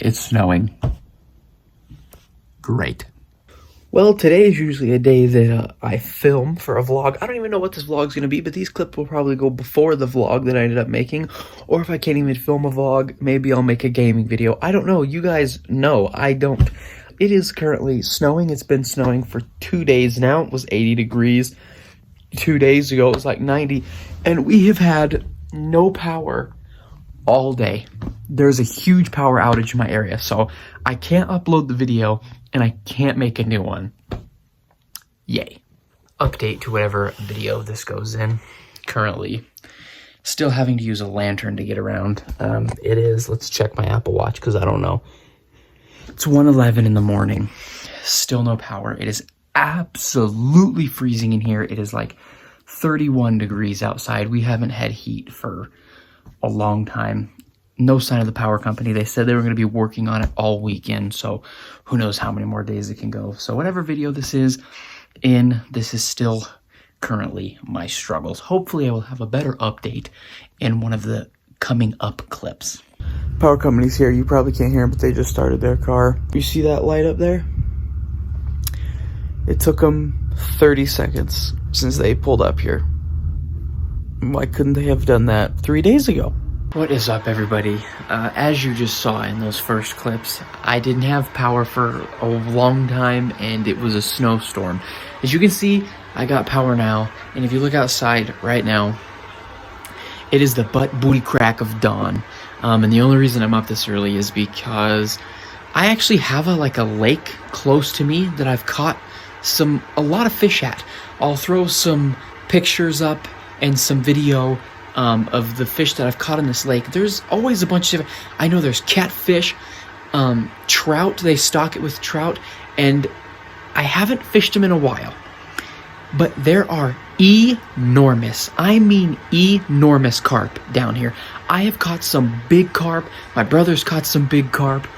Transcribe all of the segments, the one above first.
It's snowing. Great. Well, today is usually a day that I film for a vlog. I don't even know what this vlog's going to be, but these clips will probably go before the vlog that I ended up making. Or if I can't even film a vlog, maybe I'll make a gaming video. I don't know. You guys know. I don't. It is currently snowing. It's been snowing for 2 days now. It was 80 degrees. 2 days ago, it was like 90. And we have had no power all day. There's a huge power outage in my area, so I can't upload the video and I can't make a new one. Yay. Update to whatever video this goes in. Currently, still having to use a lantern to get around. It is, let's check my Apple Watch because I don't know. It's 1:11 in the morning. Still no power. It is absolutely freezing in here. It is like 31 degrees outside. We haven't had heat for a long time. No sign of the power company. They said they were going to be working on it all weekend, so who knows how many more days it can go. So whatever video this is in, this is still currently my struggles. Hopefully I will have a better update in one of the coming up clips. Power company's here. You probably can't hear them, but they just started their car. You see that light up there? It took them 30 seconds since they pulled up here. Why couldn't they have done that 3 days ago? What is up, everybody? As you just saw in those first clips, I didn't have power for a long time, and it was a snowstorm. As you can see, I got power now, and if you look outside right now, it is the butt booty crack of dawn. And the only reason I'm up this early is because I actually have a lake close to me that I've caught a lot of fish at. I'll throw some pictures up and some video of the fish that I've caught in this lake. There's always a bunch of, I know there's catfish, trout, they stock it with trout, and I haven't fished them in a while. But there are enormous, I mean enormous carp down here. I have caught some big carp. My brother's caught some big carp.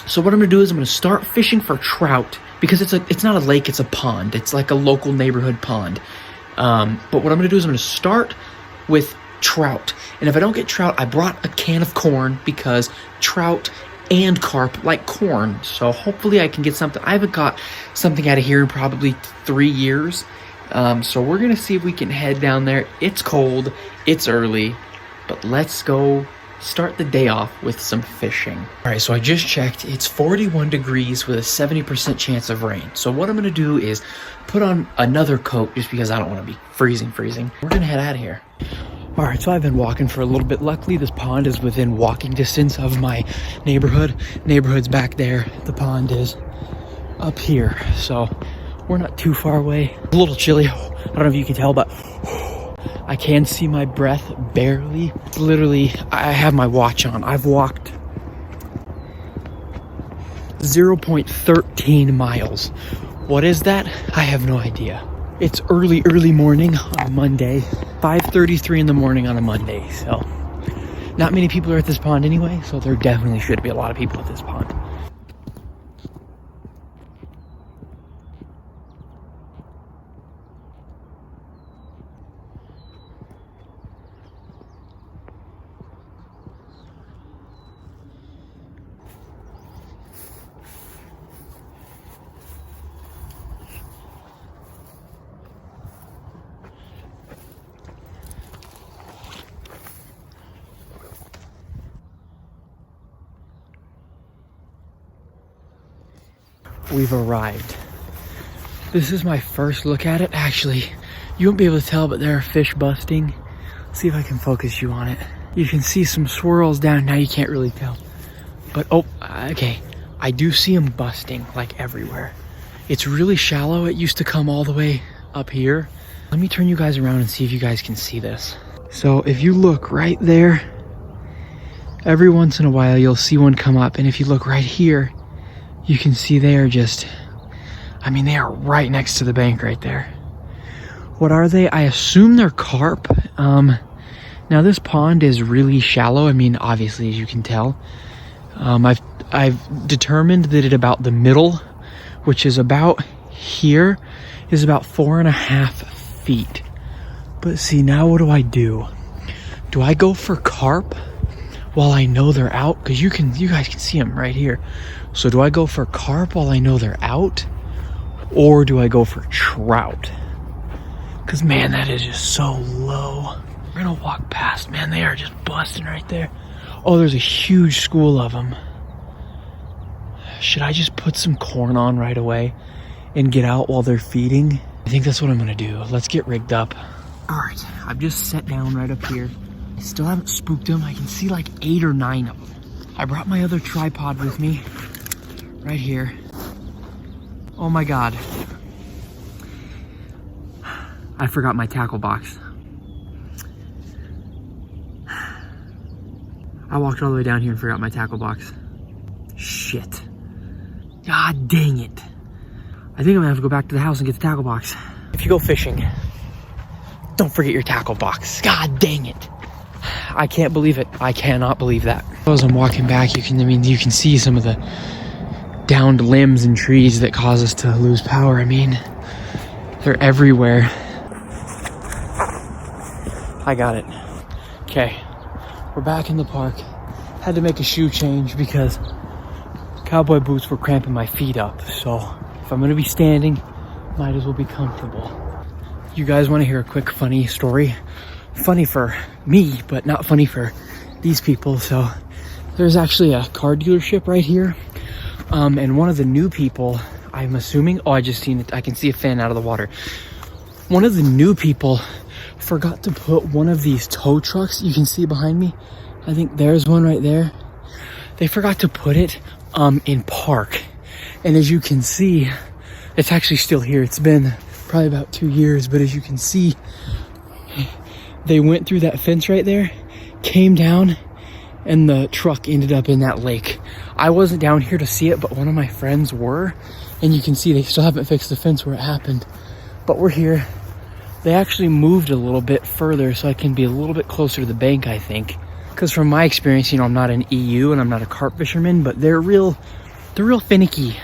So what I'm going to do is I'm going to start fishing for trout, because it's not a lake, it's a pond. It's like a local neighborhood pond. But what I'm going to do is I'm going to start with trout. And if I don't get trout, I brought a can of corn, because trout and carp like corn. So hopefully I can get something. I haven't caught something out of here in probably 3 years. So we're going to see if we can head down there. It's cold. It's early. But let's go start the day off with some fishing. All right, so I just checked. It's 41 degrees with a 70% chance of rain. So what I'm going to do is put on another coat just because I don't want to be freezing. We're going to head out of here. All right, so I've been walking for a little bit. Luckily, this pond is within walking distance of my neighborhood. Neighborhood's back there. The pond is up here. So we're not too far away. A little chilly. I don't know if you can tell, but I can see my breath barely. It's literally, I have my watch on. I've walked 0.13 miles. What is that? I have no idea. It's early morning on Monday. 5:33 in the morning on a Monday. So not many people are at this pond anyway, so there definitely should be a lot of people at this pond. We've arrived. This is my first look at it. Actually, you won't be able to tell, but there are fish busting. Let's see if I can focus you on it. You can see some swirls down. Now you can't really tell. But, oh, okay. I do see them busting, like everywhere. It's really shallow. It used to come all the way up here. Let me turn you guys around and see if you guys can see this. So if you look right there, every once in a while you'll see one come up. And if you look right here, you can see they are just, I mean, they are right next to the bank right there. What are they? I assume they're carp. Now this pond is really shallow. I mean, obviously, as you can tell. I've determined that at about the middle, which is about here, is about 4.5 feet. But see, now what do? Do I go for carp while I know they're out? Because you guys can see them right here. So do I go for carp while I know they're out? Or do I go for trout? Because, man, that is just so low. We're going to walk past. Man, they are just busting right there. Oh, there's a huge school of them. Should I just put some corn on right away and get out while they're feeding? I think that's what I'm going to do. Let's get rigged up. All right, I've just sat down right up here. I still haven't spooked them. I can see like 8 or 9 of them. I brought my other tripod with me right here. Oh my God. I forgot my tackle box. I walked all the way down here and forgot my tackle box. Shit. God dang it. I think I'm gonna have to go back to the house and get the tackle box. If you go fishing, don't forget your tackle box. God dang it. I can't believe it. I cannot believe that. As I'm walking back, you can see some of the downed limbs and trees that cause us to lose power. I mean, they're everywhere. I got it. Okay, we're back in the park. Had to make a shoe change because cowboy boots were cramping my feet up. So if I'm gonna be standing, might as well be comfortable. You guys wanna hear a quick funny story? Funny for me, but not funny for these people. So there's actually a car dealership right here. And one of the new people, I'm assuming, oh, I just seen it. I can see a fin out of the water. One of the new people forgot to put one of these tow trucks you can see behind me. I think there's one right there. They forgot to put it in park. And as you can see, it's actually still here. It's been probably about 2 years, but as you can see, they went through that fence right there, came down, and the truck ended up in that lake. I wasn't down here to see it, but one of my friends were, and you can see they still haven't fixed the fence where it happened, but we're here. They actually moved a little bit further so I can be a little bit closer to the bank, I think. Because from my experience, you know, I'm not an EU and I'm not a carp fisherman, but they're real finicky,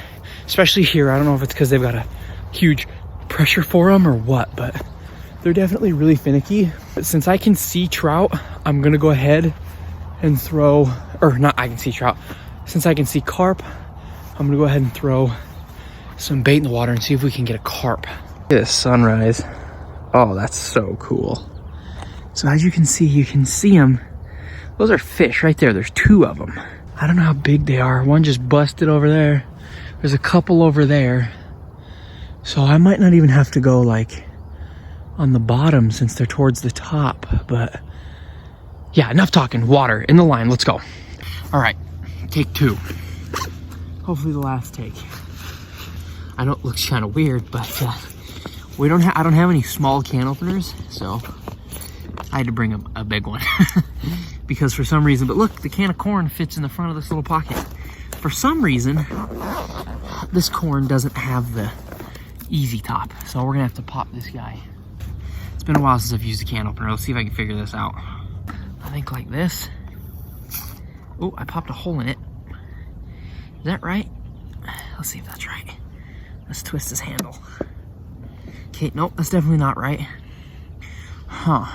especially here. I don't know if it's because they've got a huge pressure for them or what, but they're definitely really finicky. But since I can see trout, I'm gonna go ahead and throw, or not, I can see trout. Since I can see carp, I'm gonna go ahead and throw some bait in the water and see if we can get a carp. This sunrise. Oh, that's so cool. So as you can see them. Those are fish right there. There's 2 of them. I don't know how big they are. One just busted over there. There's a couple over there. So I might not even have to go like on the bottom since they're towards the top. But yeah, enough talking. Water in the line. Let's go. All right, take 2. Hopefully the last take. I know it looks kind of weird, but I don't have any small can openers, so I had to bring a big one. Because for some reason, but look, the can of corn fits in the front of this little pocket. For some reason, this corn doesn't have the easy top, so we're gonna have to pop this guy. It's been a while since I've used a can opener. Let's see if I can figure this out. I think like this. Oh, I popped a hole in it. Is that right? Let's see if that's right. Let's twist this handle. Okay, nope, that's definitely not right. Huh.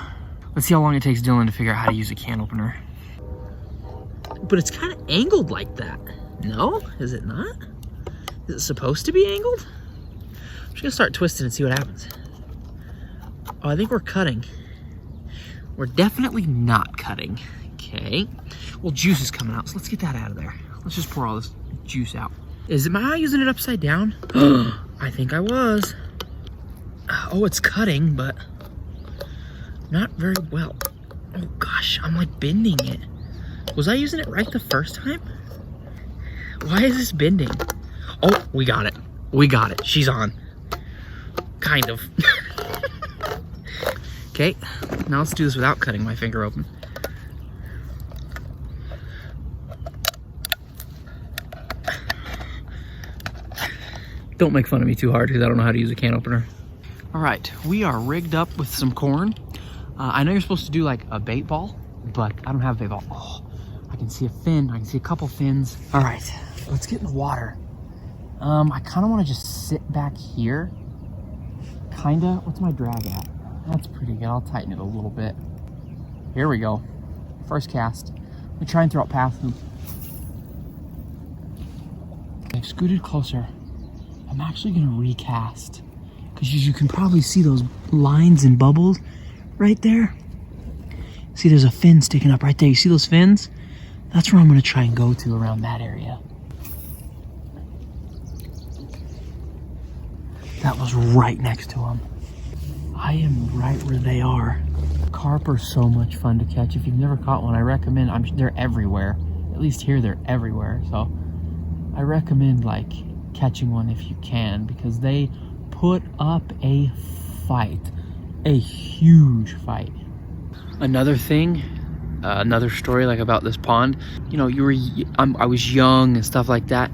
Let's see how long it takes Dylan to figure out how to use a can opener. But it's kind of angled like that. No? Is it not? Is it supposed to be angled? I'm just gonna start twisting and see what happens. Oh, I think we're cutting. We're definitely not cutting. Okay. Well, juice is coming out, so let's get that out of there. Let's just pour all this juice out. Am I using it upside down? I think I was. Oh, it's cutting, but not very well. Oh gosh, I'm like bending it. Was I using it right the first time? Why is this bending? Oh, we got it. We got it. She's on. Kind of. Okay, now let's do this without cutting my finger open. Don't make fun of me too hard because I don't know how to use a can opener. All right, we are rigged up with some corn. I know you're supposed to do like a bait ball, but I don't have a bait ball. Oh, I can see a fin. I can see a couple fins. All right, let's get in the water. I kind of want to just sit back here. Kinda. What's my drag at? That's pretty good. I'll tighten it a little bit. Here we go. First cast. I try and throw it past them. I've scooted closer. I'm actually gonna recast, because you can probably see those lines and bubbles right there. See, there's a fin sticking up right there. You see those fins? That's where I'm gonna try and go to, around that area. That was right next to them. I am right where they are. Carp are so much fun to catch. If you've never caught one, I recommend. They're everywhere. At least here, they're everywhere. So I recommend like catching one if you can, because they put up a fight, a huge fight. Another thing, another story like about this pond. You know, I was young and stuff like that.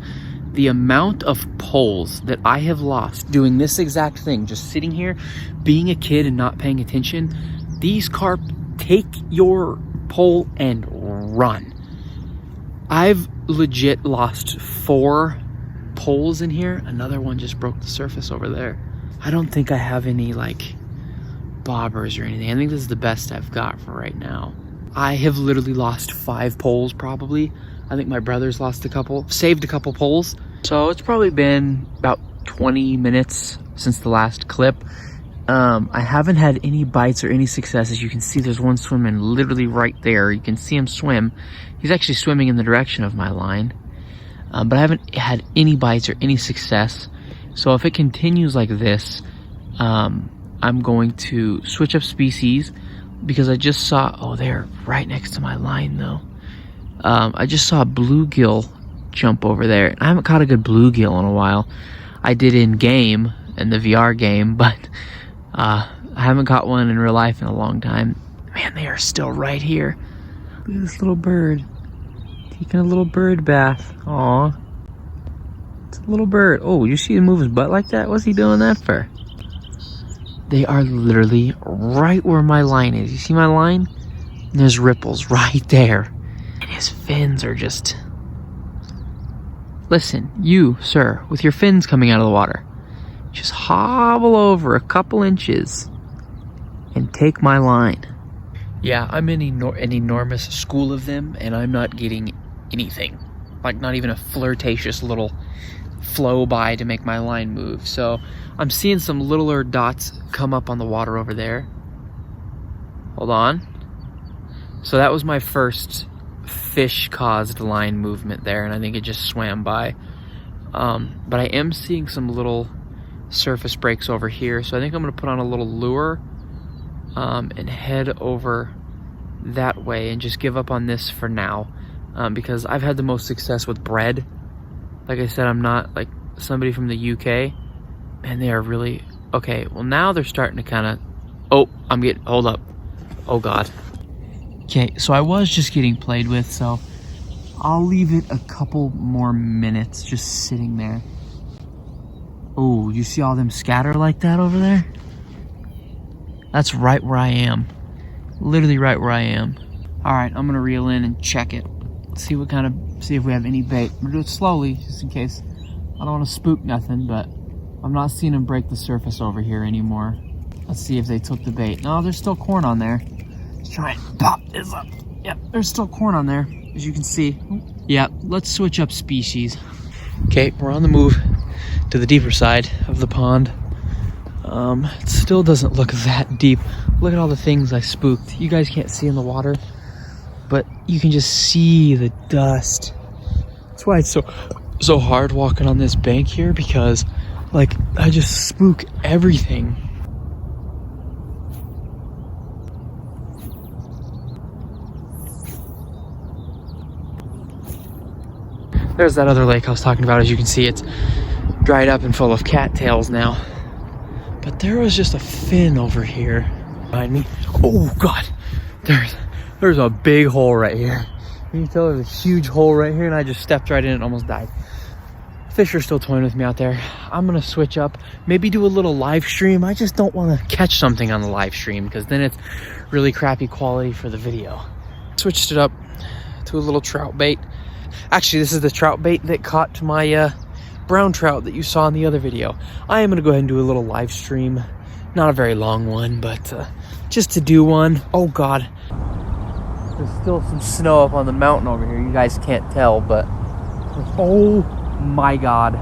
The amount of poles that I have lost doing this exact thing, just sitting here, being a kid and not paying attention. These carp take your pole and run. I've legit lost 4 poles in here. Another one just broke the surface over there. I don't think I have any like bobbers or anything. I think this is the best I've got for right now. I have literally lost 5 poles probably. I think my brother's lost a couple, saved a couple poles. So it's probably been about 20 minutes since the last clip. I haven't had any bites or any success. As you can see, there's one swimming literally right there. You can see him swim. He's actually swimming in the direction of my line. But I haven't had any bites or any success. So if it continues like this, I'm going to switch up species, because I just saw, oh, they're right next to my line though. I just saw a bluegill jump over there. I haven't caught a good bluegill in a while. I did in game, in the VR game, but I haven't caught one in real life in a long time. Man, they are still right here. Look at this little bird. Taking a little bird bath. Aw. It's a little bird. Oh, you see him move his butt like that? What's he doing that for? They are literally right where my line is. You see my line? And there's ripples right there. And his fins are just... Listen, you, sir, with your fins coming out of the water, just hobble over a couple inches and take my line. Yeah, I'm in an enormous school of them, and I'm not getting anything. Like, not even a flirtatious little flow by to make my line move. So I'm seeing some littler dots come up on the water over there. Hold on. So that was my first fish caused line movement there, and I think it just swam by. But I am seeing some little surface breaks over here, so I think I'm gonna put on a little lure and head over that way and just give up on this for now, because I've had the most success with bread. Like I said, I'm not like somebody from the UK, and they are really okay. Well, now they're starting to kind of, oh, hold up, oh god. Okay, so I was just getting played with, so I'll leave it a couple more minutes just sitting there. Oh, you see all them scatter like that over there? That's right where I am. Literally right where I am. All right, I'm gonna reel in and check it. See if we have any bait. I'm gonna do it slowly, just in case. I don't wanna spook nothing, but I'm not seeing them break the surface over here anymore. Let's see if they took the bait. No, there's still corn on there. Let's try and pop this up. Yep, there's still corn on there, as you can see. Yeah, let's switch up species. Okay, we're on the move to the deeper side of the pond. It still doesn't look that deep. Look at all the things I spooked. You guys can't see in the water, but you can just see the dust. That's why it's so hard walking on this bank here, because like I just spook everything. There's that other lake I was talking about. As you can see, it's dried up and full of cattails now. But there was just a fin over here behind me. Oh god, there's a big hole right here. You can tell there's a huge hole right here, and I just stepped right in and almost died. Fish are still toying with me out there. I'm gonna switch up, maybe do a little live stream. I just don't want to catch something on the live stream, because then it's really crappy quality for the video. Switched it up to a little trout bait. Actually, this is the trout bait that caught my brown trout that you saw in the other video. I am gonna go ahead and do a little live stream. Not a very long one, but just to do one. Oh god, there's still some snow up on the mountain over here. You guys can't tell, but oh my God.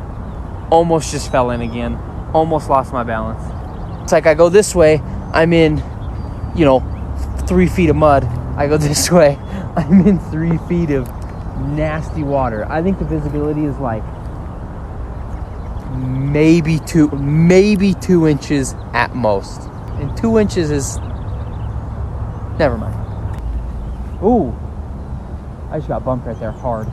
Almost just fell in again. Almost lost my balance. It's like I go this way, I'm in, you know, 3 feet of mud. I go this way, I'm in 3 feet of nasty water. I think the visibility is like maybe 2 inches at most. And 2 inches is, never mind. Ooh, I just got bumped right there hard.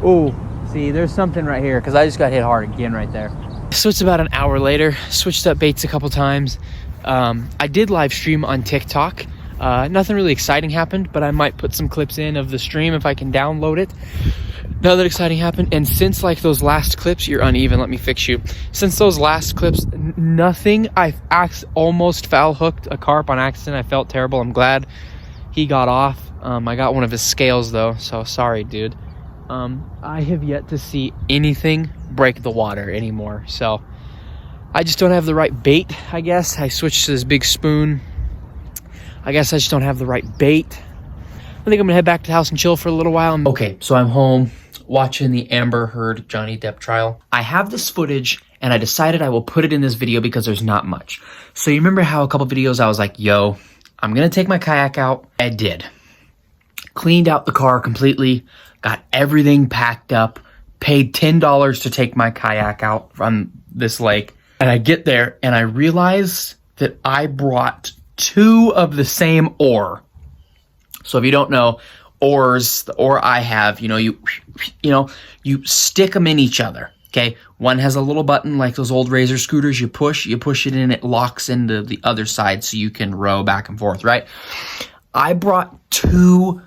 Ooh, see, there's something right here because I just got hit hard again right there. So it's about an hour later, switched up baits a couple times. I did live stream on TikTok. Nothing really exciting happened, but I might put some clips in of the stream if I can download it. Nothing exciting happened. And since like those last clips, you're uneven, let me fix you. Since those last clips, nothing. I almost foul hooked a carp on accident. I felt terrible. I'm glad he got off. I got one of his scales though, so sorry, dude. I have yet to see anything break the water anymore. So I just don't have the right bait, I guess. I switched to this big spoon. I guess I just don't have the right bait. I think I'm gonna head back to the house and chill for a little while. Okay, so I'm home watching the Amber Heard Johnny Depp trial. I have this footage and I decided I will put it in this video because there's not much. So you remember how a couple videos I was like, yo, I'm gonna take my kayak out. I did. Cleaned out the car completely, got everything packed up, paid $10 to take my kayak out from this lake. And I get there and I realize that I brought 2 of the same oar. So if you don't know, oars, the oar I have, you stick them in each other. Okay, one has a little button like those old Razor scooters. You push it in, it locks into the other side so you can row back and forth, right? I brought 2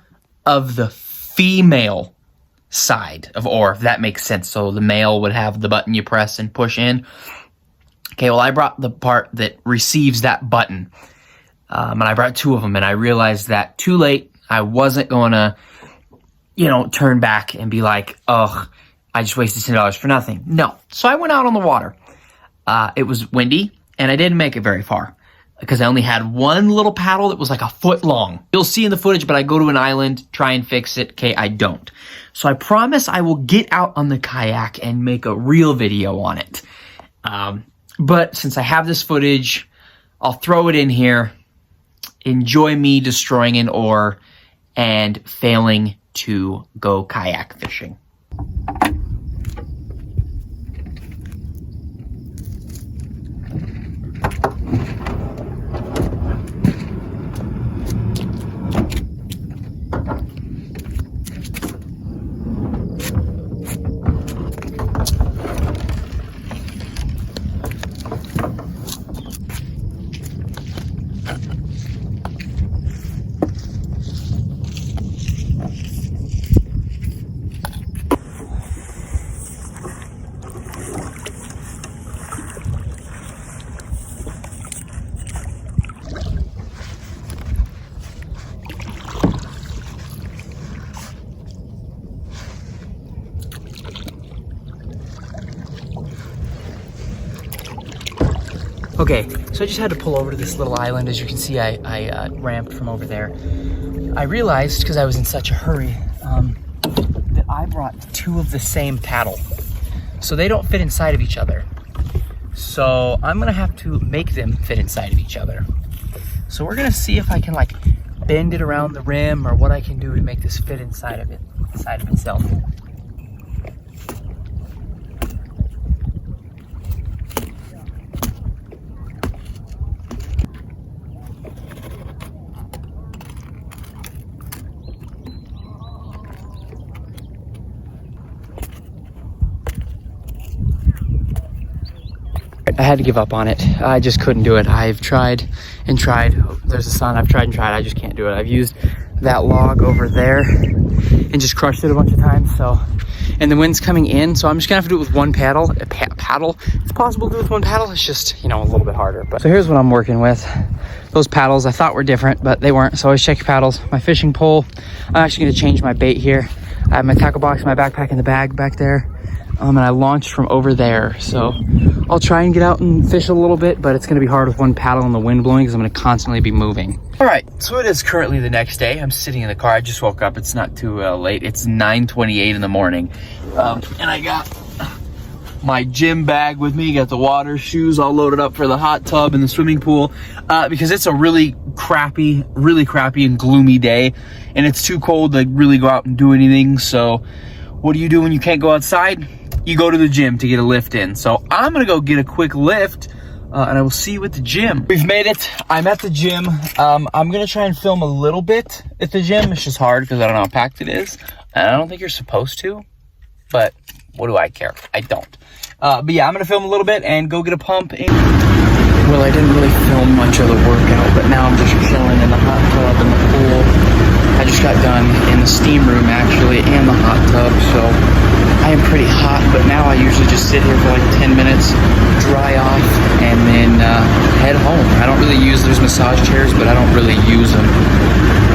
of the female side of oar, if that makes sense. So the male would have the button you press and push in. Okay, well, I brought the part that receives that button. And I brought 2 of them, and I realized that too late. I wasn't going to, turn back and be like, ugh, I just wasted $10 for nothing. No. So I went out on the water. It was windy, and I didn't make it very far because I only had one little paddle that was like a foot long. You'll see in the footage, but I go to an island, try and fix it. Okay, I don't. So I promise I will get out on the kayak and make a real video on it. But since I have this footage, I'll throw it in here. Enjoy me destroying an oar and failing to go kayak fishing. Okay, so I just had to pull over to this little island. As you can see, I ramped from over there. I realized, because I was in such a hurry, that I brought 2 of the same paddle. So they don't fit inside of each other. So I'm gonna have to make them fit inside of each other. So we're gonna see if I can like bend it around the rim or what I can do to make this fit inside of itself. I had to give up on it. I just couldn't do it. I've tried and tried. Oh, there's the sun. I've tried and tried. I just can't do it. I've used that log over there and just crushed it a bunch of times. So, and the wind's coming in, so I'm just gonna have to do it with one paddle. Paddle. It's possible to do with one paddle. It's just, a little bit harder. But so here's what I'm working with. Those paddles I thought were different, but they weren't. So always check your paddles. My fishing pole. I'm actually gonna change my bait here. I have my tackle box, my backpack in the bag back there. and I launched from over there. So I'll try and get out and fish a little bit, but it's gonna be hard with one paddle and the wind blowing because I'm gonna constantly be moving. All right, so it is currently the next day. I'm sitting in the car. I just woke up. It's not too late. It's 9:28 in the morning. And I got my gym bag with me, got the water, shoes all loaded up for the hot tub and the swimming pool, because it's a really crappy and gloomy day, and it's too cold to really go out and do anything. So what do you do when you can't go outside? You go to the gym to get a lift in. So I'm gonna go get a quick lift, and I will see you at the gym. We've made it. I'm at the gym. I'm gonna try and film a little bit at the gym. It's just hard because I don't know how packed it is. And I don't think you're supposed to, but what do I care? I don't. But yeah, I'm gonna film a little bit and go get a pump. Well, I didn't really film much of the workout, but now I'm just chilling in the hot tub and the pool. I just got done in the steam room actually and the hot tub, so I am pretty hot, but now I usually just sit here for like 10 minutes, dry off, and then head home. I don't really use, there's massage chairs, but I don't really use them.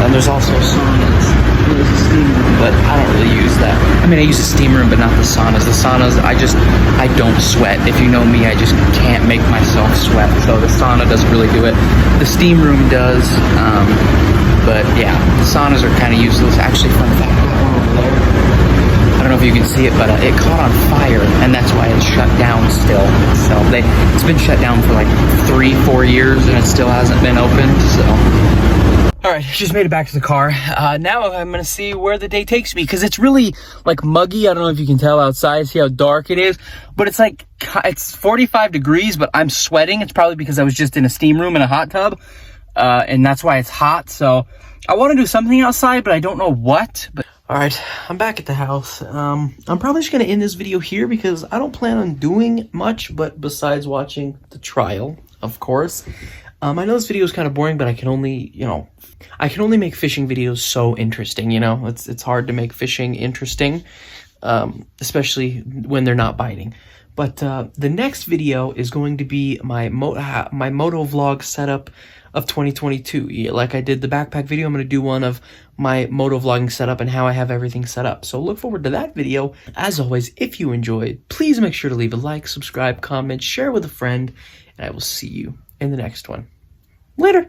And there's also saunas. There's a steam room, but I don't really use that. I mean, I use the steam room, but not the saunas. The saunas, I don't sweat. If you know me, I just can't make myself sweat. So the sauna doesn't really do it. The steam room does, but yeah, the saunas are kind of useless. Actually, fun fact, that one over there, I don't know if you can see it, but it caught on fire, and that's why it's shut down still. So it's been shut down for like 3-4 years, and it still hasn't been opened, so. All right, just made it back to the car. Now I'm gonna see where the day takes me, because it's really like muggy. I don't know if you can tell outside, see how dark it is, but it's like, it's 45 degrees, but I'm sweating. It's probably because I was just in a steam room in a hot tub, and that's why it's hot. So I wanna do something outside, but I don't know what. But all right, I'm back at the house. I'm probably just gonna end this video here because I don't plan on doing much, but besides watching the trial, of course. I know this video is kind of boring, but I can only, I can only make fishing videos so interesting, It's hard to make fishing interesting, especially when they're not biting. But the next video is going to be my moto vlog setup of 2022. Like I did the backpack video, I'm going to do one of my moto vlogging setup and how I have everything set up. So look forward to that video. As always, if you enjoyed, please make sure to leave a like, subscribe, comment, share with a friend, and I will see you in the next one. Later.